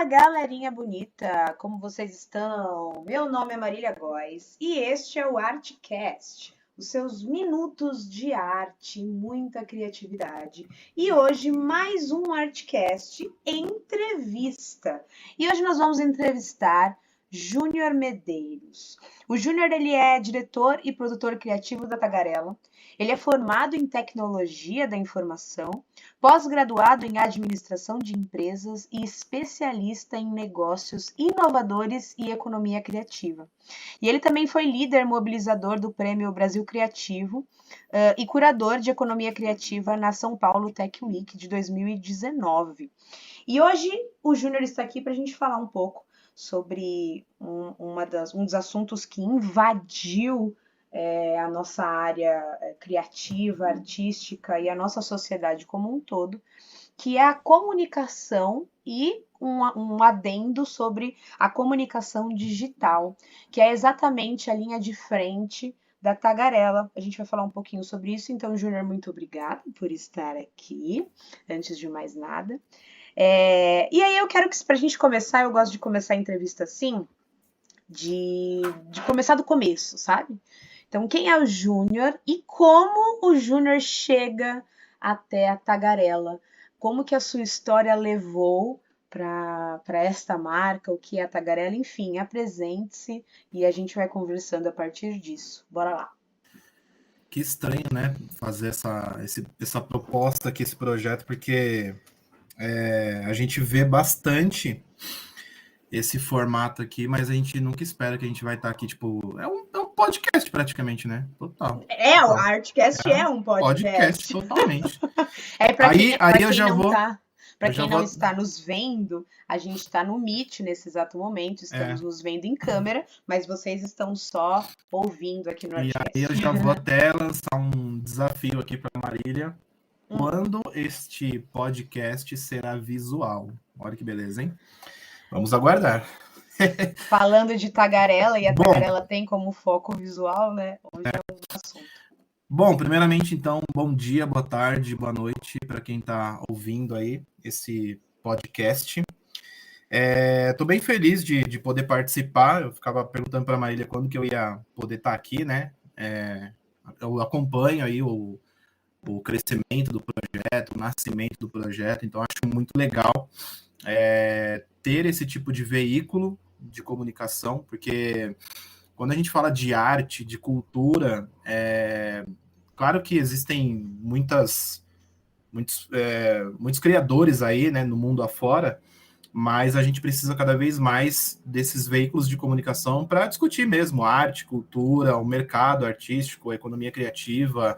Galerinha bonita, como vocês estão? Meu nome é Marília Góes e este é o ArtCast, os seus minutos de arte e muita criatividade. E hoje mais um ArtCast entrevista. E hoje nós vamos entrevistar Júnior Medeiros. O Júnior ele é diretor e produtor criativo da Tagarela. Ele é formado em tecnologia da informação, pós-graduado em administração de empresas e especialista em negócios inovadores e economia criativa. E ele também foi líder mobilizador do Prêmio Brasil Criativo e curador de economia criativa na São Paulo Tech Week de 2019. E hoje o Júnior está aqui para a gente falar um pouco sobre um dos assuntos que invadiu a nossa área criativa, artística e a nossa sociedade como um todo, que é a comunicação e um adendo sobre a comunicação digital, que é exatamente a linha de frente da Tagarela. A gente vai falar um pouquinho sobre isso, então, Júnior, muito obrigada por estar aqui, antes de mais nada. E aí eu quero que, pra gente começar, eu gosto de começar a entrevista assim, de começar do começo, sabe? Então, quem é o Júnior e como o Júnior chega até a Tagarela? Como que a sua história levou para esta marca, o que é a Tagarela? Enfim, apresente-se e a gente vai conversando a partir disso. Bora lá. Que estranho, né? Fazer essa proposta aqui, esse projeto, porque a gente vê bastante esse formato aqui, mas a gente nunca espera que a gente vai estar aqui, tipo... É um podcast praticamente, né? Total. O ArtCast é um podcast. Totalmente. Para quem não vou... está nos vendo, a gente está no Meet nesse exato momento, estamos nos vendo em câmera, mas vocês estão só ouvindo aqui no ArtCast. E aí eu já vou até lançar um desafio aqui para Marília. Quando este podcast será visual? Olha que beleza, hein? Vamos aguardar. Falando de Tagarela, e a Tagarela tem como foco visual, né? Hoje é um assunto. Bom, primeiramente, então, bom dia, boa tarde, boa noite para quem está ouvindo aí esse podcast. Estou bem feliz de poder participar. Eu ficava perguntando para a Marília quando que eu ia poder estar aqui, né? Eu acompanho aí o crescimento do projeto, o nascimento do projeto, então acho muito legal ter esse tipo de veículo de comunicação, porque quando a gente fala de arte, de cultura, claro que existem muitos criadores aí, né, no mundo afora, mas a gente precisa cada vez mais desses veículos de comunicação para discutir mesmo arte, cultura, o mercado artístico, a economia criativa,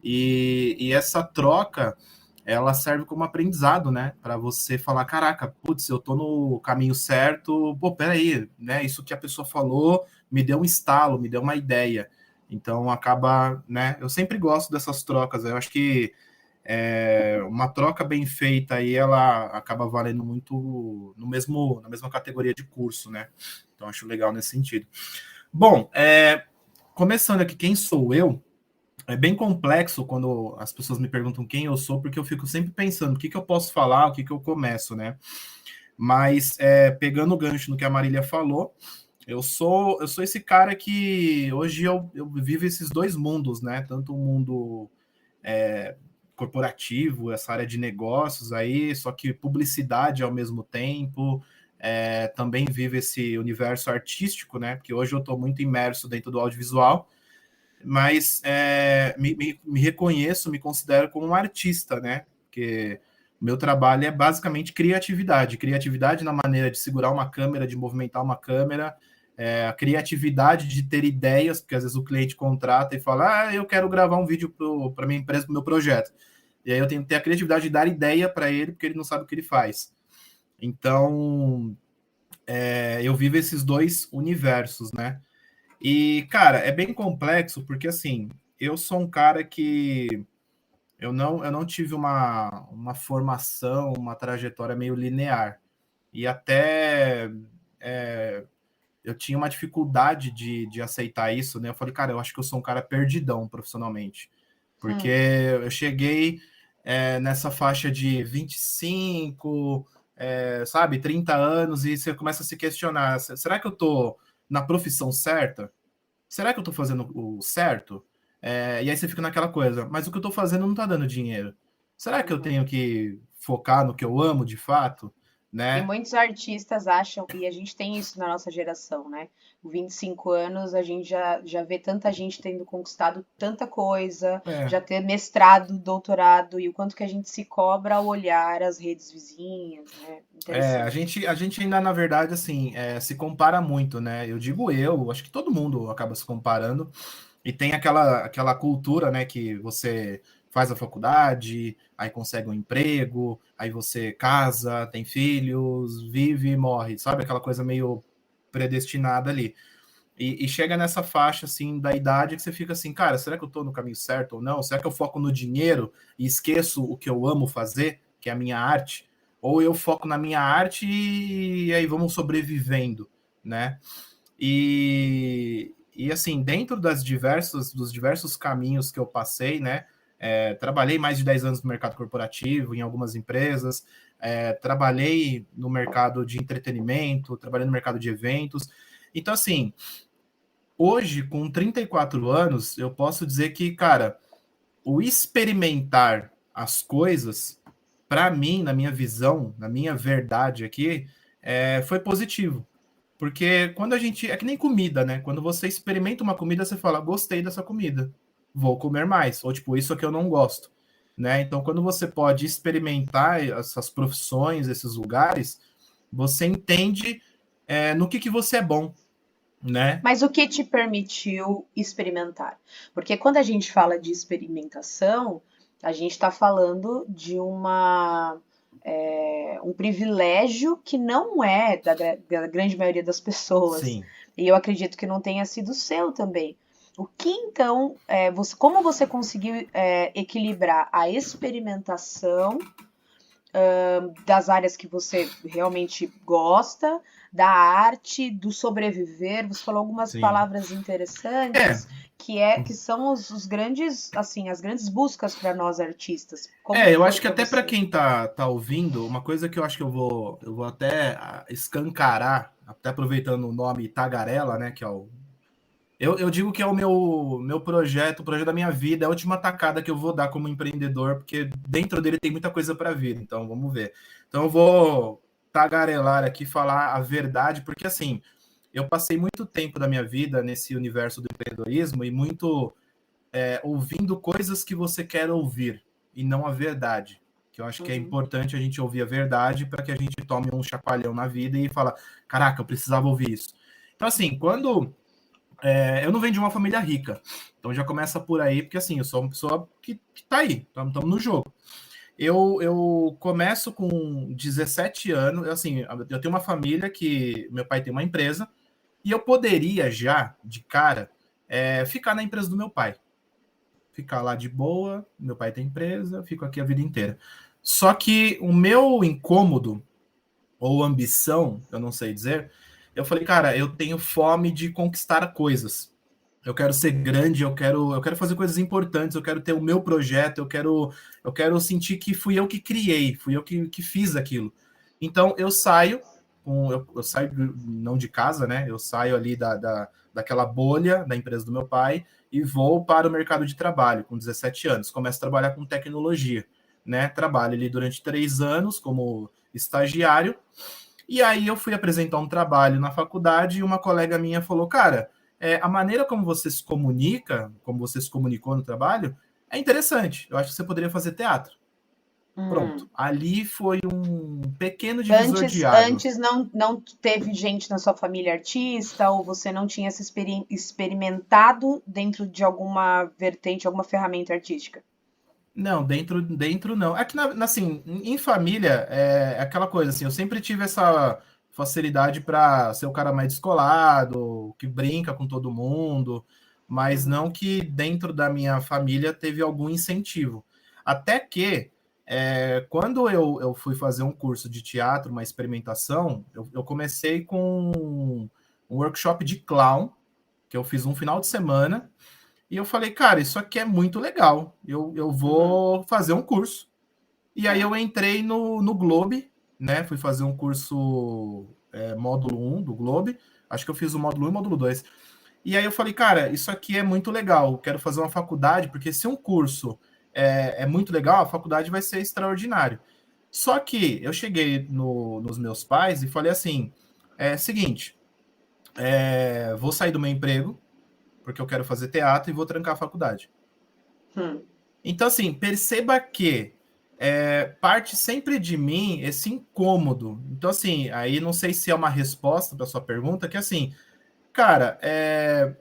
e essa troca ela serve como aprendizado, né? Para você falar, caraca, putz, eu tô no caminho certo, pô, peraí, né? Isso que a pessoa falou me deu um estalo, me deu uma ideia. Então acaba, né? Eu sempre gosto dessas trocas. Eu acho que uma troca bem feita aí, ela acaba valendo muito na mesma categoria de curso, né? Então acho legal nesse sentido. Bom, começando aqui, quem sou eu? É bem complexo quando as pessoas me perguntam quem eu sou, porque eu fico sempre pensando o que eu posso falar, o que eu começo, né? Mas, pegando o gancho no que a Marília falou, eu sou esse cara que hoje eu vivo esses dois mundos, né? Tanto o mundo corporativo, essa área de negócios aí, só que publicidade ao mesmo tempo, também vivo esse universo artístico, né? Porque hoje eu estou muito imerso dentro do audiovisual, mas me reconheço, me considero como um artista, né? Porque meu trabalho é basicamente criatividade na maneira de segurar uma câmera, de movimentar uma câmera, a criatividade de ter ideias, porque às vezes o cliente contrata e fala, eu quero gravar um vídeo para minha empresa, para o meu projeto. E aí eu tenho que ter a criatividade de dar ideia para ele, porque ele não sabe o que ele faz. Então, eu vivo esses dois universos, né? E, cara, é bem complexo, porque, assim, eu sou um cara que eu não tive uma formação, uma trajetória meio linear. E até eu tinha uma dificuldade de aceitar isso, né? Eu falei, cara, eu acho que eu sou um cara perdidão profissionalmente. Porque eu cheguei nessa faixa de 25, sabe, 30 anos, e você começa a se questionar, será que eu tô na profissão certa? Será que eu tô fazendo o certo? E aí você fica naquela coisa, mas o que eu tô fazendo não tá dando dinheiro. Será que eu Uhum. tenho que focar no que eu amo de fato? E Né? muitos artistas acham, e a gente tem isso na nossa geração, né? Com 25 anos, a gente já vê tanta gente tendo conquistado tanta coisa, É, já ter mestrado, doutorado, e o quanto que a gente se cobra ao olhar as redes vizinhas, né? a Interessante. gente, a gente ainda, na verdade, assim, se compara muito, né? Eu digo acho que todo mundo acaba se comparando, e tem aquela cultura, né, que você faz a faculdade, aí consegue um emprego, aí você casa, tem filhos, vive e morre, sabe? Aquela coisa meio predestinada ali. E chega nessa faixa, assim, da idade que você fica assim, cara, será que eu tô no caminho certo ou não? Será que eu foco no dinheiro e esqueço o que eu amo fazer, que é a minha arte? Ou eu foco na minha arte e aí vamos sobrevivendo, né? E assim, dentro dos diversos caminhos que eu passei, né? Trabalhei mais de 10 anos no mercado corporativo, em algumas empresas, trabalhei no mercado de entretenimento, trabalhei no mercado de eventos. Então, assim, hoje, com 34 anos, eu posso dizer que, cara, o experimentar as coisas, para mim, na minha visão, na minha verdade aqui, foi positivo. Porque quando a gente. É que nem comida, né? Quando você experimenta uma comida, você fala, gostei dessa comida, vou comer mais. Ou tipo, isso aqui eu não gosto. Né? Então, quando você pode experimentar essas profissões, esses lugares, você entende no que você é bom, né? Mas o que te permitiu experimentar? Porque quando a gente fala de experimentação, a gente está falando de um privilégio que não é da grande maioria das pessoas. Sim. E eu acredito que não tenha sido seu também. O que então, como você conseguiu equilibrar a experimentação das áreas que você realmente gosta, da arte, do sobreviver? Você falou algumas Sim. palavras É, interessantes que são os grandes, assim, as grandes buscas para nós artistas. Como eu foi acho que para até para você? quem tá ouvindo, uma coisa que eu acho que eu vou até escancarar, até aproveitando o nome Tagarela, né, que é eu digo que é o meu projeto, o projeto da minha vida, é a última tacada que eu vou dar como empreendedor, porque dentro dele tem muita coisa para vir, então vamos ver. Então eu vou tagarelar aqui, falar a verdade, porque assim, eu passei muito tempo da minha vida nesse universo do empreendedorismo e muito ouvindo coisas que você quer ouvir e não a verdade. Que eu acho que é Uhum, importante a gente ouvir a verdade para que a gente tome um chacoalhão na vida e fala, caraca, eu precisava ouvir isso. Então, assim, quando eu não venho de uma família rica, então já começa por aí, porque assim, eu sou uma pessoa que tá aí, estamos no jogo. Eu começo com 17 anos, assim, eu tenho uma família que meu pai tem uma empresa, e eu poderia já, de cara, ficar na empresa do meu pai, ficar lá de boa, meu pai tem empresa, fico aqui a vida inteira. Só que o meu incômodo, ou ambição, eu não sei dizer, eu falei, cara, eu tenho fome de conquistar coisas. Eu quero ser grande, eu quero fazer coisas importantes, eu quero ter o meu projeto, eu quero sentir que fui eu que criei, fui eu que fiz aquilo. Então eu saio, eu saio não de casa, né? Eu saio ali daquela bolha da empresa do meu pai e vou para o mercado de trabalho com 17 anos. Começo a trabalhar com tecnologia, né? Trabalho ali durante 3 anos como estagiário e aí eu fui apresentar um trabalho na faculdade e uma colega minha falou, cara, a maneira como você se comunica, como você se comunicou no trabalho, é interessante. Eu acho que você poderia fazer teatro. Pronto. uhum. Ali foi um pequeno divisor de Antes águas. não teve gente na sua família artista, ou você não tinha se experimentado dentro de alguma vertente, alguma ferramenta artística? Não, dentro não. É que, assim, em família, é aquela coisa, assim, eu sempre tive essa facilidade para ser o cara mais descolado, que brinca com todo mundo, mas Uhum, não que dentro da minha família teve algum incentivo. Até que, quando eu fui fazer um curso de teatro, uma experimentação, eu comecei com um workshop de clown, que eu fiz um final de semana, e eu falei, cara, isso aqui é muito legal. Eu uhum, vou fazer um curso. E aí tá. eu entrei no Globe, né? Fui fazer um curso módulo 1 do Globe. Acho que eu fiz o módulo 1 e o módulo 2. E aí eu falei, cara, isso aqui é muito legal, quero fazer uma faculdade, porque se um curso é muito legal, a faculdade vai ser extraordinário. Só que eu cheguei nos meus pais e falei assim, seguinte, vou sair do meu emprego, porque eu quero fazer teatro e vou trancar a faculdade. Então, assim, perceba que parte sempre de mim esse incômodo. Então, assim, aí não sei se é uma resposta para sua pergunta, que assim, cara,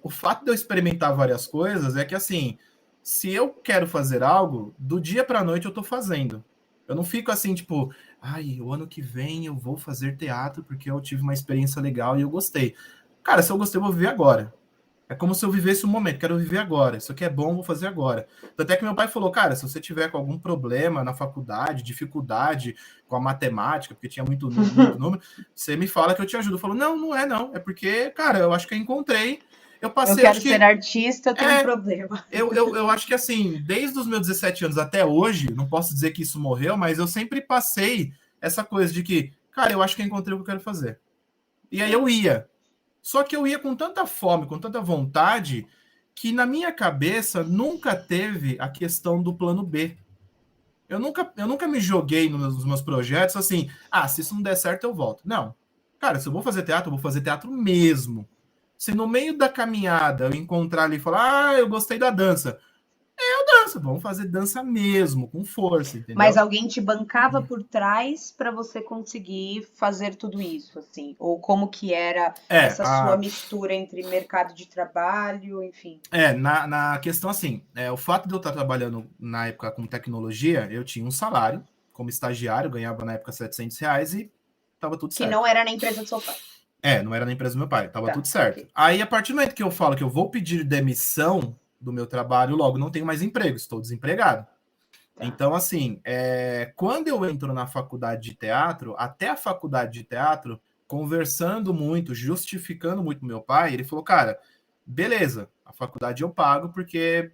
o fato de eu experimentar várias coisas é que, assim, se eu quero fazer algo, do dia para a noite eu tô fazendo. Eu não fico assim, tipo, ai, o ano que vem eu vou fazer teatro porque eu tive uma experiência legal e eu gostei. Cara, se eu gostei, eu vou viver agora. É como se eu vivesse um momento, quero viver agora. Isso aqui é bom, vou fazer agora. Até que meu pai falou, cara, se você tiver com algum problema na faculdade, dificuldade com a matemática, porque tinha muito número, você me fala que eu te ajudo. Eu falo, não, não é não. É porque, cara, eu acho que eu encontrei. Eu Eu passei, quero acho ser que. artista, eu tenho um problema. Eu acho que assim, desde os meus 17 anos até hoje, não posso dizer que isso morreu, mas eu sempre passei essa coisa de que, cara, eu acho que eu encontrei o que eu quero fazer. E aí eu ia. Só que eu ia com tanta fome, com tanta vontade, que na minha cabeça nunca teve a questão do plano B. Eu nunca me joguei nos meus projetos assim, se isso não der certo, eu volto. Não. Cara, se eu vou fazer teatro, eu vou fazer teatro mesmo. Se no meio da caminhada eu encontrar ali e falar, eu gostei da dança, dança, vamos fazer dança mesmo, com força, Mas entendeu? alguém te bancava por trás para você conseguir fazer tudo isso, assim? Ou como que era É, essa sua mistura entre mercado de trabalho, enfim? na questão assim, o fato de eu estar trabalhando na época com tecnologia, eu tinha um salário como estagiário, ganhava na época R$ 700 e tava tudo Que certo. não era na empresa do seu pai. Não era na empresa do meu pai, tava Tá, tudo ok. certo. Aí, a partir do momento que eu falo que eu vou pedir demissão do meu trabalho, logo não tenho mais emprego, estou desempregado. Tá. Então, assim, quando eu entro na faculdade de teatro, até a faculdade de teatro, conversando muito, justificando muito meu pai, ele falou, cara, beleza, a faculdade eu pago, porque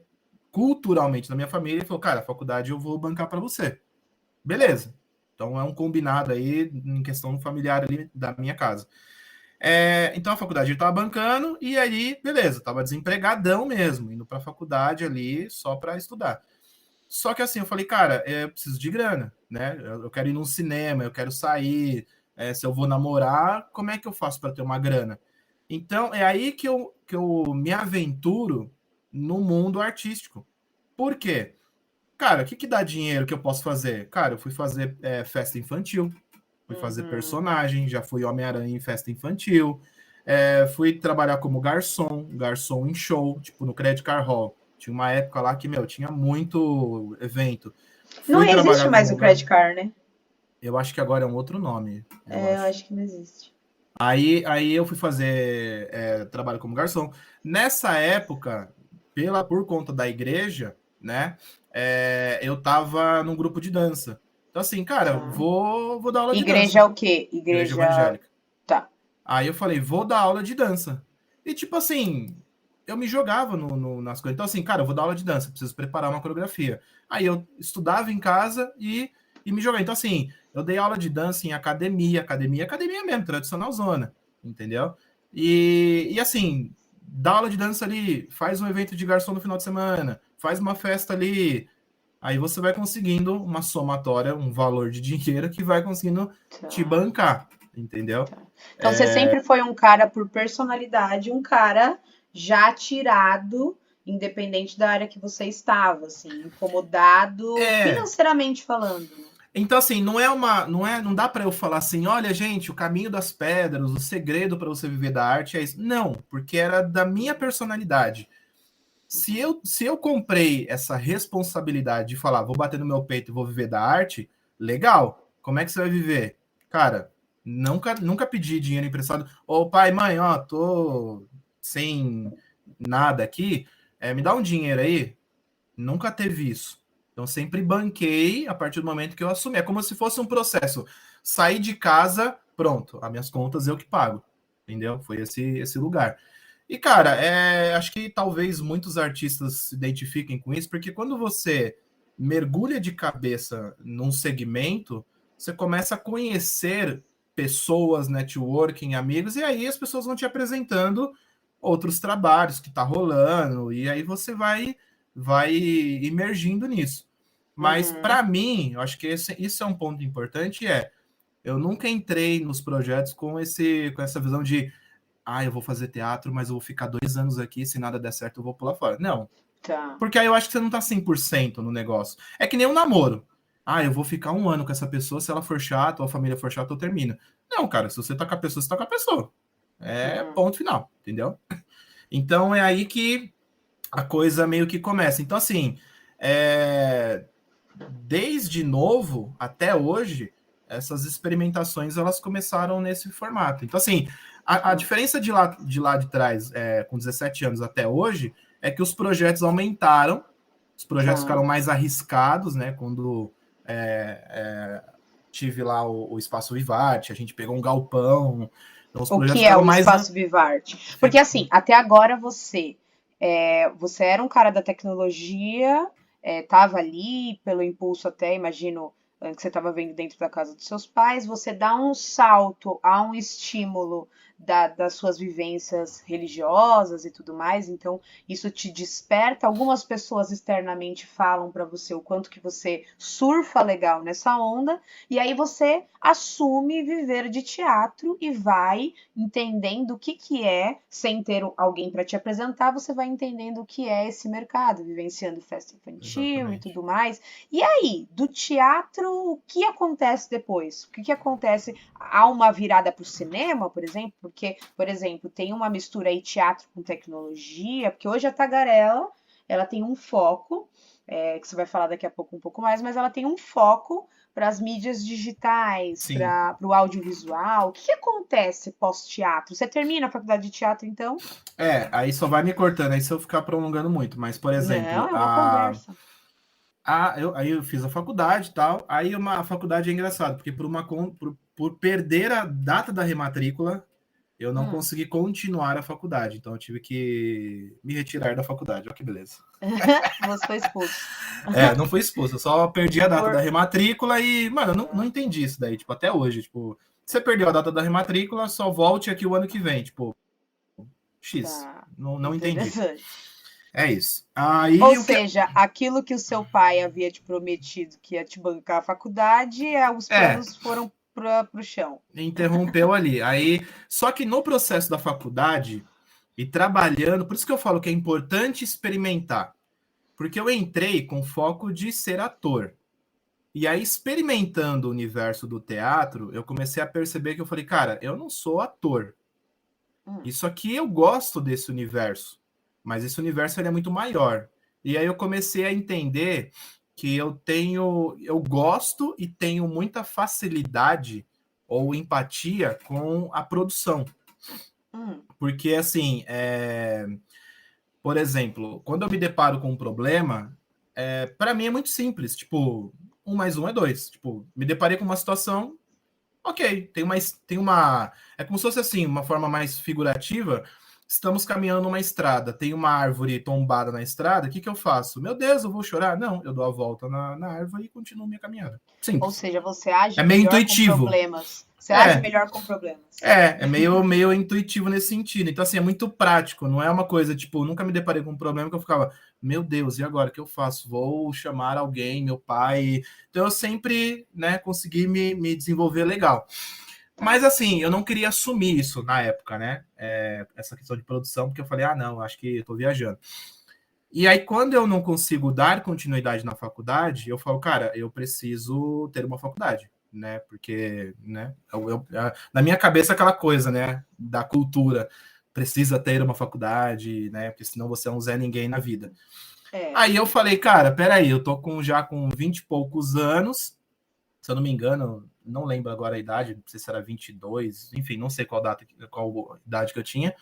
culturalmente na minha família, ele falou, cara, a faculdade eu vou bancar para você. Tá. Beleza. Então é um combinado aí em questão familiar ali da minha casa. Então a faculdade ele tava bancando e aí, beleza, tava desempregadão mesmo, indo para a faculdade ali só para estudar. Só que assim, eu falei, cara, eu preciso de grana, né? Eu quero ir num cinema, eu quero sair, se eu vou namorar, como é que eu faço para ter uma grana? Então, é aí que eu me aventuro no mundo artístico. Por quê? Cara, o que dá dinheiro que eu posso fazer? Cara, eu fui fazer festa infantil, fui fazer Uhum. personagem, já fui Homem-Aranha em festa infantil, fui trabalhar como garçom em show, tipo no Credit Card Hall. Tinha uma época lá que, meu, tinha muito evento. Não Fui existe trabalhar mais como. o credit card, né? Eu acho que agora é um outro nome, eu Eu acho. acho que não existe. Aí eu fui fazer trabalho como garçom. Nessa época, por conta da igreja, né? Eu tava num grupo de dança. Então, assim, cara, Tá. vou dar aula de Igreja é dança. o quê? Igreja Igreja. evangélica. Tá. Aí eu falei, vou dar aula de dança. E tipo assim, eu me jogava nas coisas. Então, assim, cara, eu vou dar aula de dança, preciso preparar uma coreografia. Aí eu estudava em casa e me jogava. Então, assim, eu dei aula de dança em academia mesmo, tradicional zona, entendeu? E assim, dá aula de dança ali, faz um evento de garçom no final de semana, faz uma festa ali. Aí você vai conseguindo uma somatória, um valor de dinheiro que vai conseguindo te Tá. bancar, entendeu? Então você sempre foi um cara por personalidade, um cara já tirado, independente da área que você estava, assim, incomodado É, financeiramente falando, né? então assim, não dá para eu falar assim, olha, gente, o caminho das pedras, o segredo para você viver da arte é isso. Não, porque era da minha personalidade. Se eu comprei essa responsabilidade de falar, vou bater no meu peito e vou viver da arte, legal. Como é que você vai viver? Cara, nunca pedi dinheiro emprestado. Ô pai, mãe, ó, tô sem nada aqui, me dá um dinheiro aí. Nunca teve isso. Então sempre banquei a partir do momento que eu assumi. É como se fosse um processo. Sair de casa, pronto, as minhas contas eu que pago. Entendeu? Foi esse lugar. E, cara, acho que talvez muitos artistas se identifiquem com isso, porque quando você mergulha de cabeça num segmento, você começa a conhecer pessoas, networking, amigos, e aí as pessoas vão te apresentando outros trabalhos que tá rolando, e aí você vai imergindo nisso. Mas Uhum. para mim, eu acho que isso é um ponto importante, eu nunca entrei nos projetos com essa visão de eu vou fazer teatro, mas eu vou ficar 2 anos aqui, se nada der certo, eu vou pular fora. Não. Tá. Porque aí eu acho que você não tá 100% no negócio. É que nem um namoro. Eu vou ficar 1 ano com essa pessoa, se ela for chata, ou a família for chata, eu termino. Não, cara, se você tá com a pessoa, você tá com a pessoa. É Uhum. ponto final, entendeu? Então é aí que a coisa meio que começa. Então, assim, desde novo até hoje, essas experimentações elas começaram nesse formato. Então, assim, a Tá. diferença de lá de trás, com 17 anos até hoje, é que os projetos aumentaram, os projetos Tá. ficaram mais arriscados, né? Quando tive lá o Espaço Vivarte, a gente pegou um galpão, então os O projetos que é ficaram o mais. espaço Vivarte? Porque assim, até agora você era um cara da tecnologia, estava ali pelo impulso até, imagino, que você estava vendo dentro da casa dos seus pais, você dá um salto a um estímulo das suas vivências religiosas e tudo mais, então isso te desperta. Algumas pessoas externamente falam para você o quanto que você surfa legal nessa onda, e aí você assume viver de teatro e vai entendendo o que que é, sem ter alguém para te apresentar, você vai entendendo o que é esse mercado, vivenciando festa infantil e Exatamente. tudo mais. E aí, do teatro, o que acontece depois? O que que acontece? Há uma virada para o cinema, por exemplo? Porque, por exemplo, tem uma mistura aí teatro com tecnologia, porque hoje a Tagarela, ela tem um foco, que você vai falar daqui a pouco um pouco mais, mas ela tem um foco para as mídias digitais, Sim. para o audiovisual. O que, que acontece pós-teatro? Você termina a faculdade de teatro, então? Aí só vai me cortando aí se eu ficar prolongando muito. Mas, por exemplo, Não, é uma conversa. aí eu fiz a faculdade e tal. Aí a faculdade é engraçado, porque por perder a data da rematrícula, eu não Hum. consegui continuar a faculdade. Então eu tive que me retirar da faculdade. Olha que beleza. Você foi expulso. Não fui expulso, eu só perdi a data da Por... rematrícula e, mano, eu não entendi isso daí, tipo, até hoje, tipo, você perdeu a data da rematrícula, só volte aqui o ano que vem, tipo, X. Tá, Não entendi. interessante. É isso. Ou Aí o que. seja, aquilo que o seu pai havia te prometido que ia te bancar a faculdade, os É, planos foram para o chão. interrompeu ali. Aí, só que no processo da faculdade e trabalhando, por isso que eu falo que é importante experimentar, porque eu entrei com foco de ser ator. E aí, experimentando o universo do teatro, eu comecei a perceber que eu falei, cara, eu não sou ator. Hum, Isso aqui eu gosto desse universo, mas esse universo ele é muito maior. E aí eu comecei a entender que eu gosto e tenho muita facilidade ou empatia com a produção. hum, Porque, assim, por exemplo, quando eu me deparo com um problema, para mim é muito simples. Tipo, 1 mais 1 é 2. Tipo, me deparei com uma situação, ok, tem uma. É como se fosse assim, uma forma mais figurativa. Estamos caminhando numa estrada, tem uma árvore tombada na estrada, o que, que eu faço? Meu Deus, eu vou chorar? Não, eu dou a volta na árvore e continuo minha caminhada. ou Simples. seja, você É age meio melhor com intuitivo. problemas. Você age É, melhor com problemas. é meio intuitivo nesse sentido. Então, assim, é muito prático, não é uma coisa, tipo, nunca me deparei com um problema que eu ficava, meu Deus, e agora o que eu faço? Vou chamar alguém, meu pai. Então, eu sempre, né, consegui me desenvolver legal. Tá. Mas assim, eu não queria assumir isso na época, né? Essa questão de produção, porque eu falei, não, acho que eu tô viajando. E aí, quando eu não consigo dar continuidade na faculdade, eu falo, cara, eu preciso ter uma faculdade, né? Porque, né, na minha cabeça, aquela coisa, né, da cultura, precisa ter uma faculdade, né? Porque senão você é um Zé Ninguém na vida. É. Aí eu falei, cara, peraí, eu tô já com 20 e poucos anos, se eu não me engano, não lembro agora a idade, não sei se era 22, enfim, não sei qual idade que eu tinha.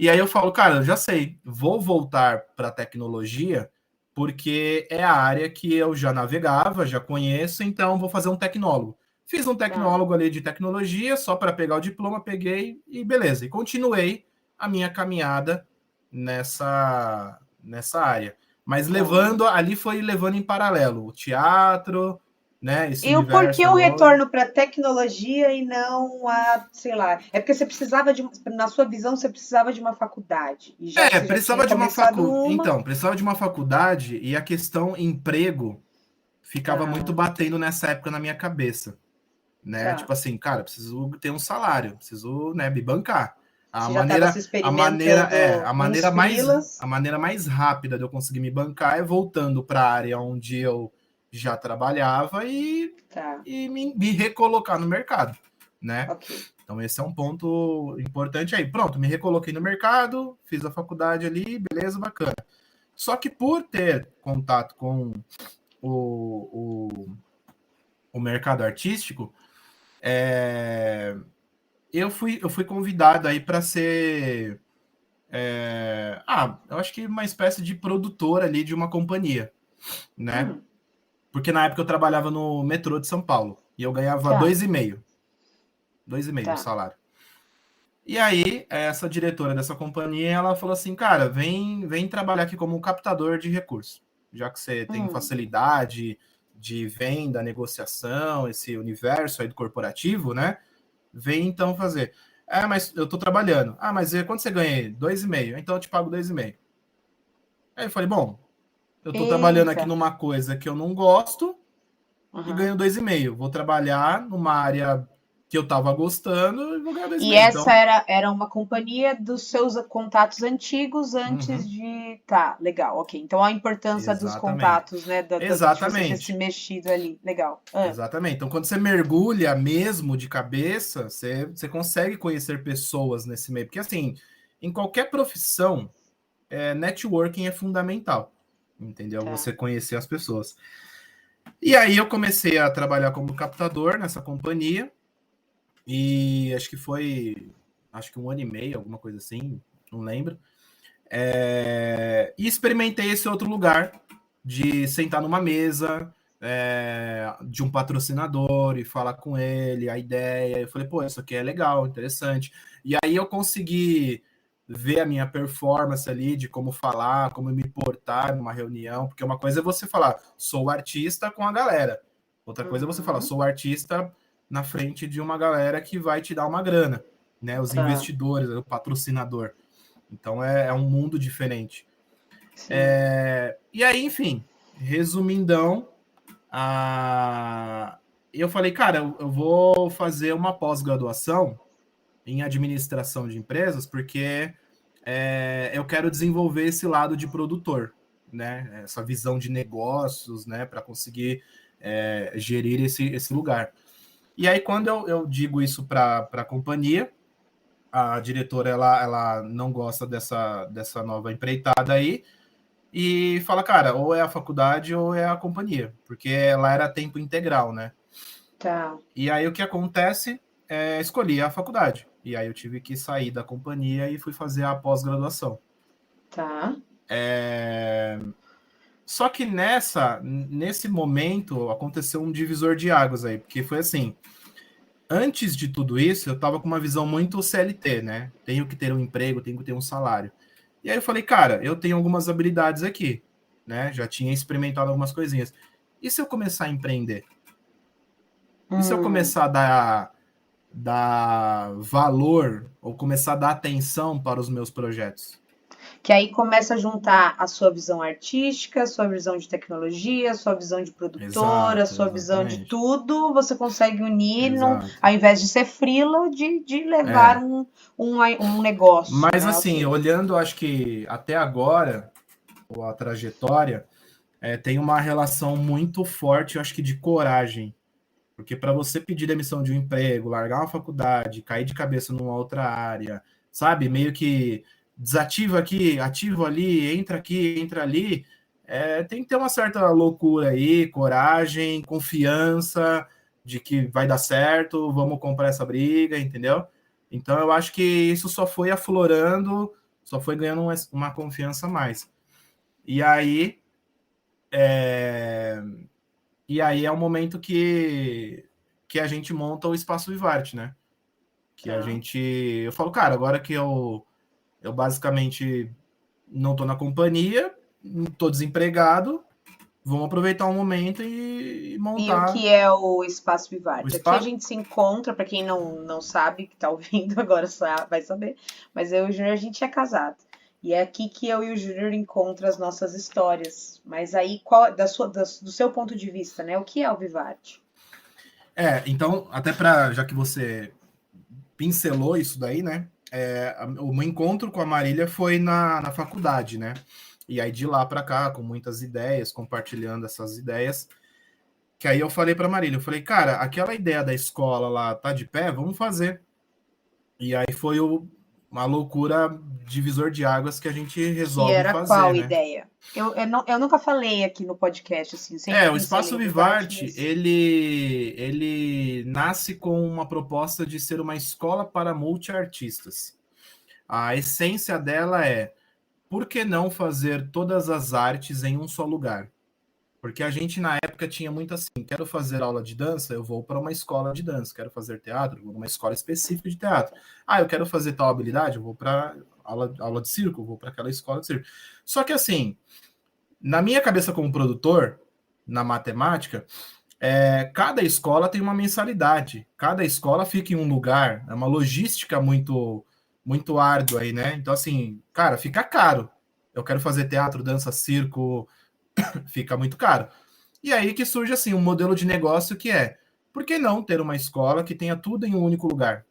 E aí eu falo, cara, eu já sei, vou voltar para a tecnologia, porque é a área que eu já navegava, já conheço, então vou fazer um tecnólogo. Fiz um Tá. tecnólogo ali de tecnologia, só para pegar o diploma, peguei e beleza. E continuei a minha caminhada nessa área. Mas Tá. ali foi levando em paralelo o teatro, né? Esse E o porquê universo o novo. retorno para tecnologia e não a, sei lá, é porque você precisava de, na sua visão, você precisava de uma faculdade, e já que você já tinha Precisava de uma começado uma, Então, precisava de uma faculdade e a questão emprego ficava muito tá, batendo nessa época na minha cabeça, né? Tipo tá. assim, cara, preciso ter um salário, preciso, né, me bancar. Você já estava se experimentando uns A freelas, maneira mais rápida de eu conseguir me bancar é voltando para a área onde eu já trabalhava tá, e me recolocar no mercado, né? ok. Então esse é um ponto importante aí. Pronto, me recoloquei no mercado, fiz a faculdade ali, beleza, bacana. Só que por ter contato com o, o, o mercado artístico, é, eu fui convidado aí para ser, eu acho que uma espécie de produtor ali de uma companhia, né? Hum, Porque na época eu trabalhava no metrô de São Paulo e eu ganhava tá, 2,5 o tá. salário. E aí, essa diretora dessa companhia, ela falou assim, cara, vem trabalhar aqui como um captador de recursos, já que você tem Hum, facilidade de venda, negociação, esse universo aí do corporativo, né? Vem então fazer. Mas eu tô trabalhando. Mas quanto você ganha aí? 2,5. Então eu te pago 2,5. Aí eu falei, bom, eu tô trabalhando aqui eita. numa coisa que eu não gosto e Uhum. ganho 2,5. Vou trabalhar numa área que eu tava gostando e vou ganhar dois e E meio. essa Então, era uma companhia dos seus contatos antigos antes uhum, de. Tá, legal, ok. Então a importância dos exatamente. contatos, né? De você ter se Exatamente. mexido ali. Legal. Ah, Exatamente. Então, quando você mergulha mesmo de cabeça, você consegue conhecer pessoas nesse meio. Porque, assim, em qualquer profissão, networking é fundamental. Entendeu? tá. Você conhecer as pessoas. E aí eu comecei a trabalhar como captador nessa companhia. E acho que 1 ano e meio, alguma coisa assim, não lembro. E experimentei esse outro lugar de sentar numa mesa de um patrocinador e falar com ele, a ideia. Eu falei, pô, isso aqui é legal, interessante. E aí eu consegui ver a minha performance ali de como falar, como me portar numa reunião, porque uma coisa é você falar, sou artista com a galera. Outra coisa é você falar, Uhum, sou artista na frente de uma galera que vai te dar uma grana, né? Os tá. investidores, o patrocinador. Então é um mundo diferente. Sim. E aí, enfim, resumindão, eu falei, cara, eu vou fazer uma pós-graduação em administração de empresas, porque eu quero desenvolver esse lado de produtor, né? Essa visão de negócios, né? Para conseguir gerir esse lugar. E aí, quando eu digo isso para a companhia, a diretora ela não gosta dessa nova empreitada aí e fala, cara, ou é a faculdade ou é a companhia, porque lá era tempo integral, né? Tá. E aí o que acontece escolhi a faculdade. E aí eu tive que sair da companhia e fui fazer a pós-graduação. Tá. Só que nesse momento aconteceu um divisor de águas aí, porque foi assim, antes de tudo isso, eu estava com uma visão muito CLT, né? Tenho que ter um emprego, tenho que ter um salário. E aí eu falei, cara, eu tenho algumas habilidades aqui, né? Já tinha experimentado algumas coisinhas. E se eu começar a empreender? E se eu Hum. começar dar valor ou começar a dar atenção para os meus projetos? Que aí começa a juntar a sua visão artística, a sua visão de tecnologia, a sua visão de produtora, a Exato, sua visão de exatamente. tudo, você consegue unir, Exato. ao invés de ser freela, de levar É. um negócio, Mas né? assim, Ok. olhando, acho que até agora, a trajetória, tem uma relação muito forte, eu acho que de coragem. Porque para você pedir demissão de um emprego, largar uma faculdade, cair de cabeça numa outra área, sabe? Meio que desativa aqui, ativa ali, entra ali. Tem que ter uma certa loucura aí, coragem, confiança de que vai dar certo, vamos comprar essa briga, entendeu? Então eu acho que isso só foi aflorando, só foi ganhando uma confiança a mais. E aí, é, e aí é o momento que a gente monta o Espaço Vivarte, né? Que a Tá. gente. Eu falo, cara, agora que eu basicamente não tô na companhia, tô desempregado, vamos aproveitar um momento e E o montar que é o Espaço o Vivarte? Aqui a espaço. gente se encontra, para quem não sabe, que tá ouvindo agora vai saber, mas eu e o Júnior, a gente é casado. E é aqui que eu e o Júnior encontram as nossas histórias. Mas aí, do seu ponto de vista, né? O que é o Vivarte? Então, até para, já que você pincelou isso daí, né? O meu encontro com a Marília foi na faculdade, né? E aí de lá para cá, com muitas ideias, compartilhando essas ideias, que aí eu falei para Marília, eu falei, cara, aquela ideia da escola lá tá de pé, vamos fazer. E aí foi uma loucura divisor de águas que a gente Que resolve era qual fazer, né? ideia? Eu nunca falei aqui no podcast, assim, sempre O pincelei Espaço o Vivarte, Vivarte, mas ele nasce com uma proposta de ser uma escola para multiartistas. A essência dela é, por que não fazer todas as artes em um só lugar? Porque a gente, na época, tinha muito assim, quero fazer aula de dança, eu vou para uma escola de dança. Quero fazer teatro, eu vou para uma escola específica de teatro. Eu quero fazer tal habilidade, eu vou para aula de circo, eu vou para aquela escola de circo. Só que assim, na minha cabeça como produtor, na matemática, cada escola tem uma mensalidade. Cada escola fica em um lugar. É uma logística muito árdua aí, né? Então, assim, cara, fica caro. Eu quero fazer teatro, dança, circo, fica muito caro. E aí que surge, assim, um modelo de negócio que é, por que não ter uma escola que tenha tudo em um único lugar?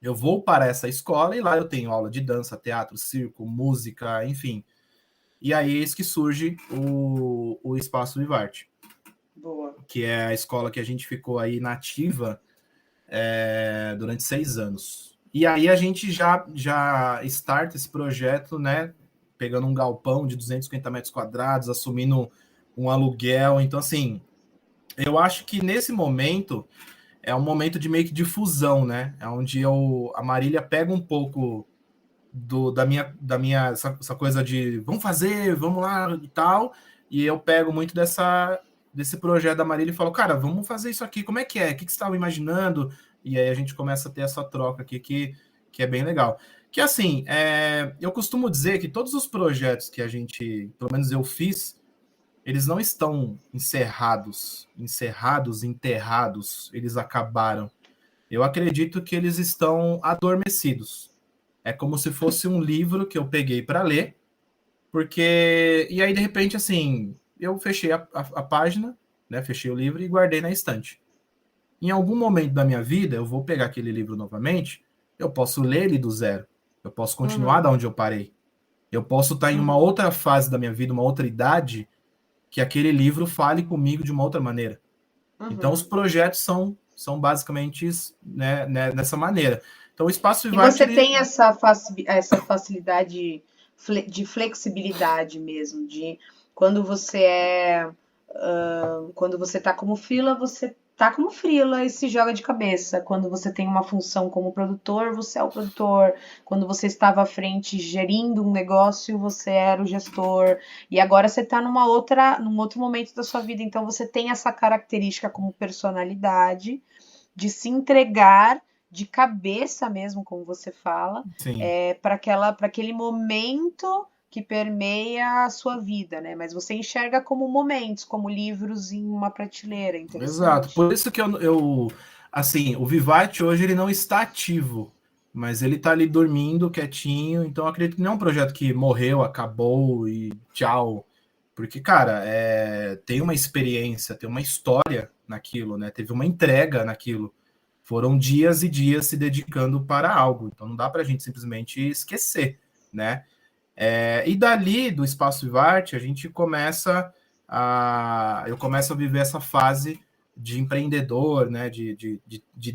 Eu vou para essa escola e lá eu tenho aula de dança, teatro, circo, música, enfim. E aí é isso que surge o Espaço Vivarte. boa. Que é a escola que a gente ficou aí nativa durante 6 anos. E aí a gente já starta esse projeto, né? Pegando um galpão de 250 metros quadrados, assumindo um aluguel. Então, assim, eu acho que nesse momento é um momento de meio que de fusão, né? É onde a Marília pega um pouco da minha essa coisa de vamos fazer, vamos lá e tal, e eu pego muito desse projeto da Marília e falo, cara, vamos fazer isso aqui, como é que é? O que você estava imaginando? E aí a gente começa a ter essa troca aqui que é bem legal. Que assim, eu costumo dizer que todos os projetos que a gente, pelo menos eu fiz, eles não estão enterrados, eles acabaram. Eu acredito que eles estão adormecidos. É como se fosse um livro que eu peguei para ler, porque. E aí, de repente, assim, eu fechei a página, né? Fechei o livro e guardei na estante. Em algum momento da minha vida, eu vou pegar aquele livro novamente, eu posso ler ele do zero. Eu posso continuar Uhum, da onde eu parei. Eu posso estar em uma uhum, outra fase da minha vida, uma outra idade, que aquele livro fale comigo de uma outra maneira. Então, os uhum. projetos são basicamente nessa maneira. Então, o Espaço E Vivarte, você ele. tem essa facilidade de flexibilidade mesmo, de quando você quando você tá como freela, você tá como freela e se joga de cabeça. Quando você tem uma função como produtor, você é o produtor. Quando você estava à frente gerindo um negócio, você era o gestor. E agora você tá num outro momento da sua vida, então você tem essa característica como personalidade de se entregar de cabeça mesmo, como você fala, Sim. para aquele momento que permeia a sua vida, né? Mas você enxerga como momentos, como livros em uma prateleira, Exato. interessante. Por isso que assim, o Vivate hoje ele não está ativo, mas ele está ali dormindo quietinho. Então, eu acredito que não é um projeto que morreu, acabou e tchau. Porque, cara, tem uma experiência, tem uma história naquilo, né? Teve uma entrega naquilo. Foram dias e dias se dedicando para algo. Então, não dá para a gente simplesmente esquecer, né? E dali, do Espaço Vivarte, a gente eu começo a viver essa fase de empreendedor, né, de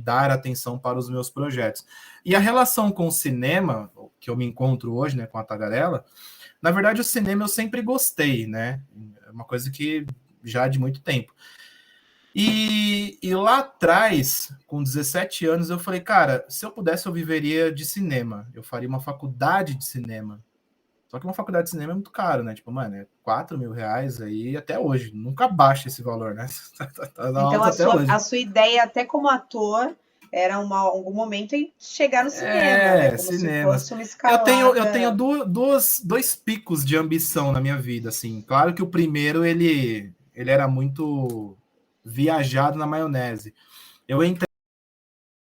dar atenção para os meus projetos. E a relação com o cinema, que eu me encontro hoje, né, com a Tagarela, na verdade o cinema eu sempre gostei, né, é uma coisa que já de muito tempo. E lá atrás, com 17 anos, eu falei, cara, se eu pudesse eu viveria de cinema, eu faria uma faculdade de cinema. Só que uma faculdade de cinema é muito caro, né? Tipo, mano, é R$ 4.000 aí até hoje. Nunca baixa esse valor, né? Tá Então, alto até hoje. a sua ideia, até como ator, era algum momento em chegar no cinema, né? Como se Cinemas. fosse uma Eu tenho escalada. dois picos de ambição na minha vida, assim. Claro que o primeiro, ele era muito viajado na maionese. Eu entrei